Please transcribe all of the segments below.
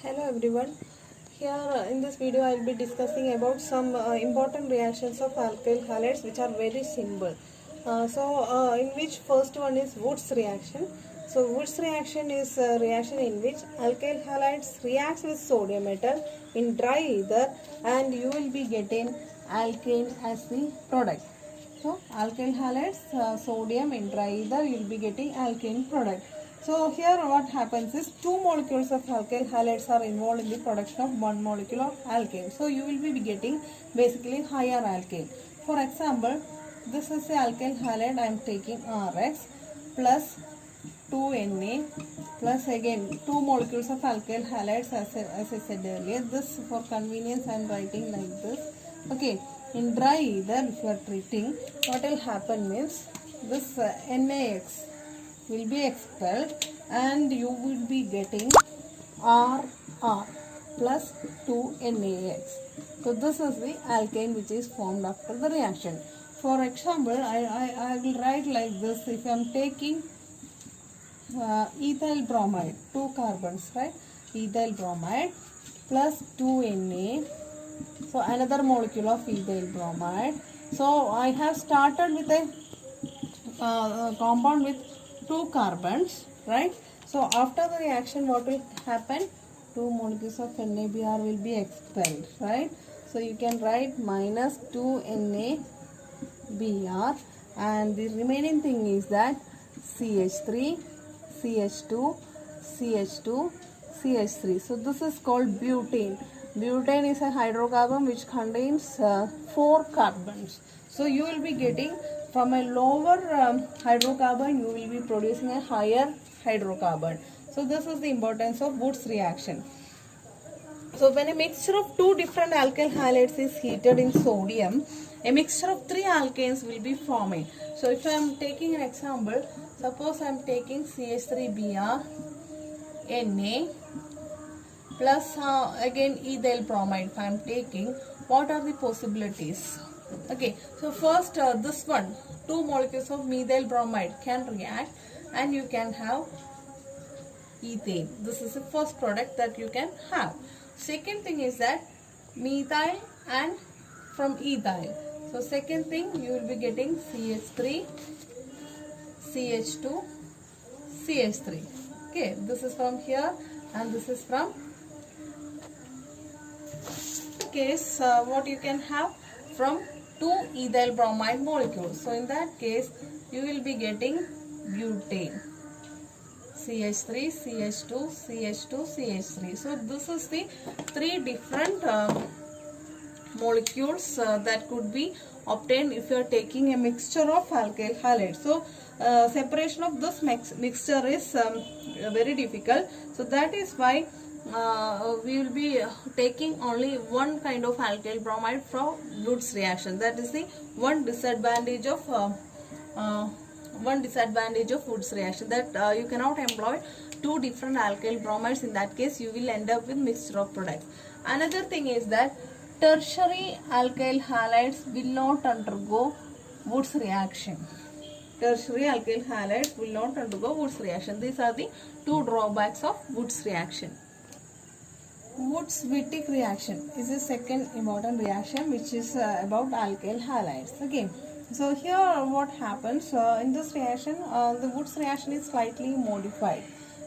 Hello everyone. Here in this video I will be discussing about some important reactions of alkyl halides which are very simple. In which first one is Woods reaction. So Woods reaction is a reaction in which alkyl halides reacts with sodium metal in dry ether and you will be getting alkane as the product. So alkyl halides sodium in dry ether you will be getting alkane product. So here what happens is two molecules of alkyl halides are involved in the production of one molecule of alkane. So you will be getting basically higher alkane. For example, this is the alkyl halide. I am taking Rx plus 2Na plus again two molecules of alkyl halides as I said earlier. This for convenience I am writing like this. Okay, in dry ether if you are treating, what will happen means this NaX will be expelled and you will be getting RR plus 2NaX. So this is the alkane which is formed after the reaction. For example, I will write like this. If I am taking ethyl bromide, 2 carbons, right? Ethyl bromide plus 2Na. So another molecule of ethyl bromide. So I have started with a compound with 2 carbons, right? So after the reaction what will happen? 2 molecules of NaBr will be expelled, right? So you can write minus 2 NaBr and the remaining thing is that CH3, CH2, CH2, CH3. So this is called butane. Butane is a hydrocarbon which contains 4 carbons. So you will be getting from a lower hydrocarbon you will be producing a higher hydrocarbon. So this is the importance of Woods reaction. So when a mixture of two different alkyl halides is heated in sodium, a mixture of 3 alkanes will be forming. So if I am taking an example, suppose I am taking CH3Br, Na plus again ethyl bromide. If I am taking, what are the possibilities? Okay, so first this one, 2 molecules of methyl bromide can react and you can have ethane. This is the first product that you can have. Second thing is that methyl and from ethyl. So second thing you will be getting CH3, CH2, CH3. Okay, this is from here and this is from case what you can have from 2 ethyl bromide molecules. So in that case you will be getting butane. CH3, CH2, CH2, CH3. So this is the 3 different molecules that could be obtained if you are taking a mixture of alkyl halides. So separation of this mixture is very difficult. So that is why we will be taking only one kind of alkyl bromide from Woods reaction. That is the one disadvantage of Woods reaction, that you cannot employ 2 different alkyl bromides. In that case you will end up with mixture of products. Another thing is that tertiary alkyl halides will not undergo Woods reaction. Tertiary alkyl halides will not undergo Woods reaction. These are the 2 drawbacks of Woods reaction. Woods-Wittig reaction is the second important reaction which is about alkyl halides. Okay. So here what happens in this reaction, the Woods reaction is slightly modified.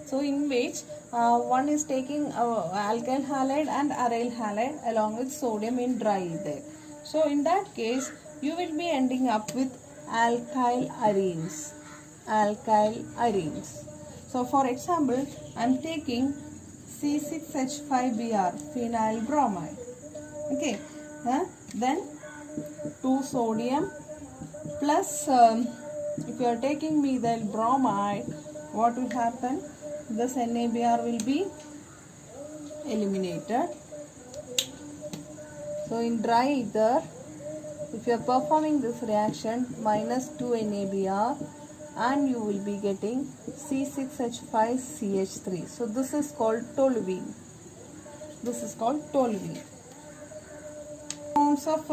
So in which one is taking alkyl halide and aryl halide along with sodium in dry ether. So in that case you will be ending up with alkyl arenes. Alkyl arenes. So for example, I am taking C6H5Br, phenyl bromide. Okay, then 2 sodium plus if you are taking methyl bromide, what will happen? This NaBr will be eliminated. So in dry ether, if you are performing this reaction, minus 2 NaBr and you will be getting C6H5CH3. So this is called toluene. This is called toluene. Forms of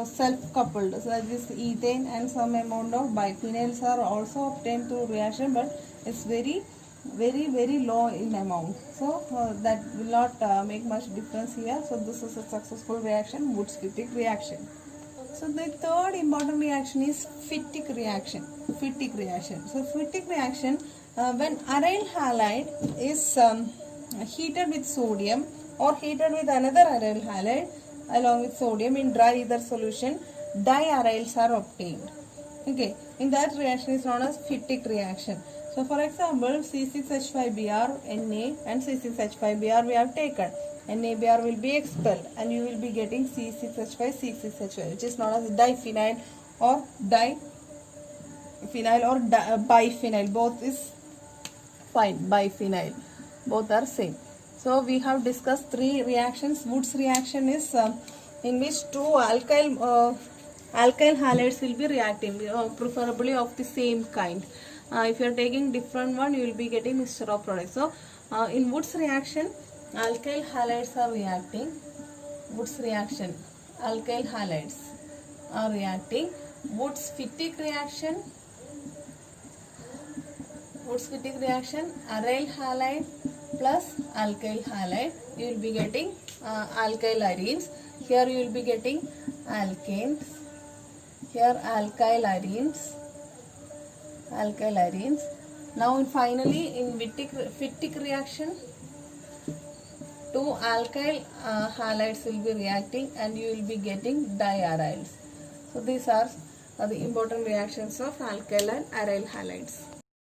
self-coupled, so that is ethane and some amount of biphenyls are also obtained through reaction, but it's very very low in amount. So that will not make much difference here. So this is a successful reaction, Woods-Fittig reaction. So the third important reaction is Fittig reaction. Fittig reaction. So Fittig reaction, when aryl halide is heated with sodium or heated with another aryl halide along with sodium in dry ether solution, diaryls are obtained. Okay, in that reaction is known as Fittig reaction. So for example, C6H5Br, Na and C6H5Br we have taken. NaBr will be expelled and you will be getting C6H5, C6H5, which is known as diphenyl or biphenyl. Both is fine, biphenyl. Both are same. So we have discussed three reactions. Woods reaction is in which two alkyl halides will be reacting, preferably of the same kind. If you are taking different one, you will be getting mixture of products. So in Woods reaction, alkyl halides are reacting. Woods reaction, alkyl halides are reacting. Woods-Fittig reaction, aryl halide plus alkyl halide, you will be getting alkyl arenes. Here you will be getting alkanes. Here alkyl arenes. Now finally in Fittig reaction, two alkyl halides will be reacting and you will be getting diaryls. So these are the important reactions of alkyl and aryl halides.